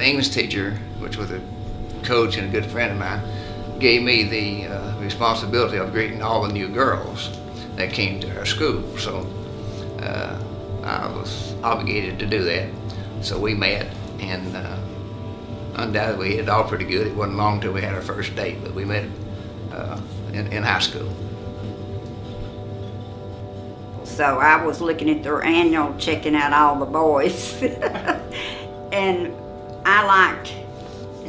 English teacher, which was a coach and a good friend of mine, gave me the responsibility of greeting all the new girls that came to our school. So I was obligated to do that. So we met, and undoubtedly we hit it all pretty good. It wasn't long till we had our first date, but we met in high school. So I was looking at their annual, checking out all the boys. And I liked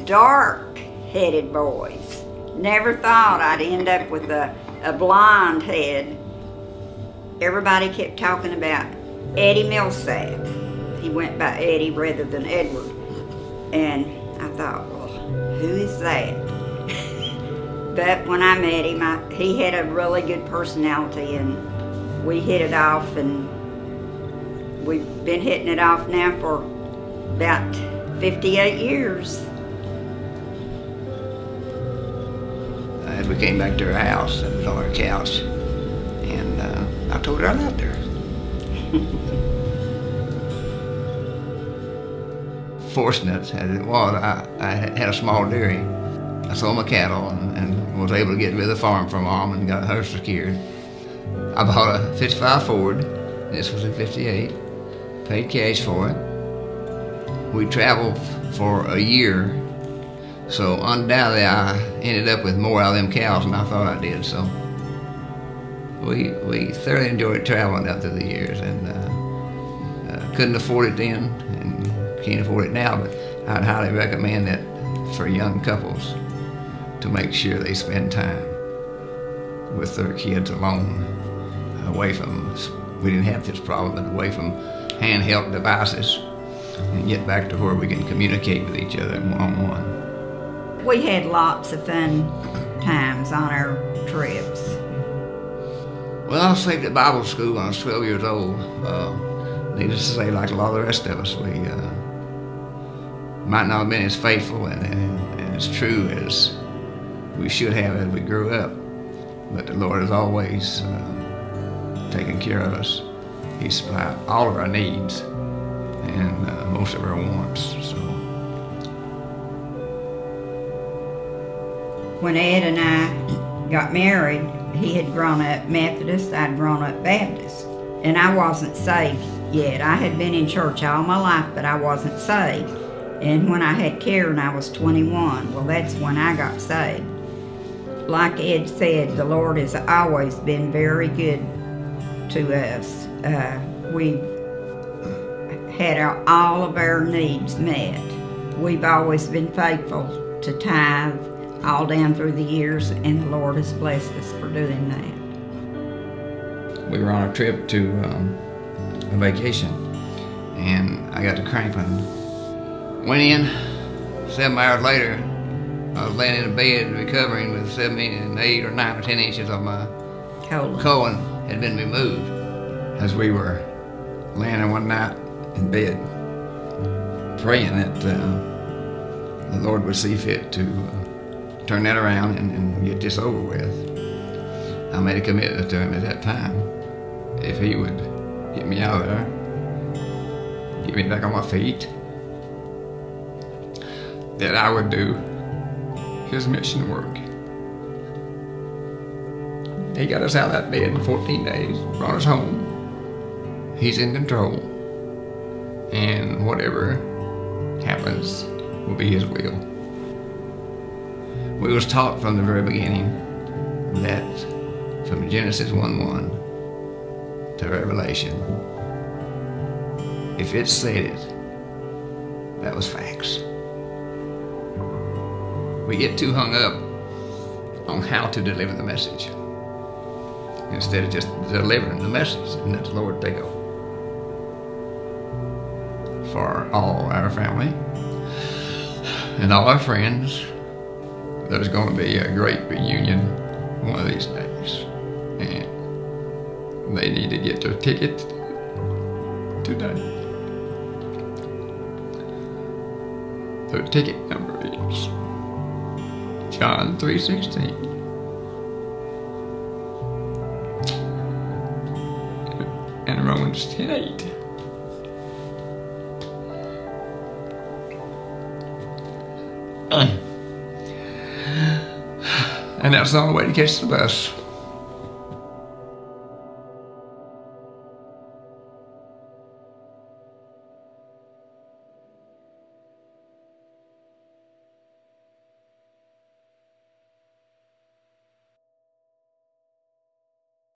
dark-headed boys. Never thought I'd end up with a blonde head. Everybody kept talking about Eddie Millsap. He went by Eddie rather than Edward. And I thought, well, who is that? But when I met him, he had a really good personality, and we hit it off, and we've been hitting it off now for about 58 years. As we came back to her house, it was on her couch, and I told her I loved her. Fortunate as it was, I had a small dairy. I sold my cattle and was able to get rid of the farm for Mom and got her secured. I bought a 55 Ford, this was a 58, paid cash for it. We traveled for a year, so undoubtedly I ended up with more out of them cows than I thought I did. So we thoroughly enjoyed traveling up through the years, and couldn't afford it then and can't afford it now, but I'd highly recommend that for young couples to make sure they spend time with their kids alone, away from, we didn't have this problem, but away from handheld devices, and get back to where we can communicate with each other one-on-one. We had lots of fun times on our trips. Well, I was saved at Bible school when I was 12 years old. Needless to say, like a lot of the rest of us, we might not have been as faithful and as true as we should have as we grew up. But the Lord has always taken care of us. He supplied all of our needs and most of our wants. So, when Ed and I got married, he had grown up Methodist, I'd grown up Baptist, and I wasn't saved yet. I had been in church all my life, but I wasn't saved. And when I had Karen, I was 21. Well, that's when I got saved. Like Ed said, the Lord has always been very good to us. We've had all of our needs met. We've always been faithful to tithe all down through the years, and the Lord has blessed us for doing that. we were on a trip to a vacation, and I got to cramping. Went in, 7 hours later, I was laying in a bed recovering with 7, 8 or 9 or 10 inches of my colon had been removed. As we were laying there one night in bed, praying that the Lord would see fit to turn that around and get this over with, I made a commitment to him at that time. If he would get me out of there, get me back on my feet, that I would do his mission work. He got us out of that bed in 14 days, brought us home. He's in control, and whatever happens will be his will. We was taught from the very beginning that from Genesis 1:1 to Revelation, if it said it, that was facts. We get too hung up on how to deliver the message instead of just delivering the message and let the Lord take over. For all our family and all our friends, there's going to be a great reunion one of these days, and they need to get their ticket today. Their ticket number is John 3:16 and Romans 10:8. And that's the only way to catch the bus.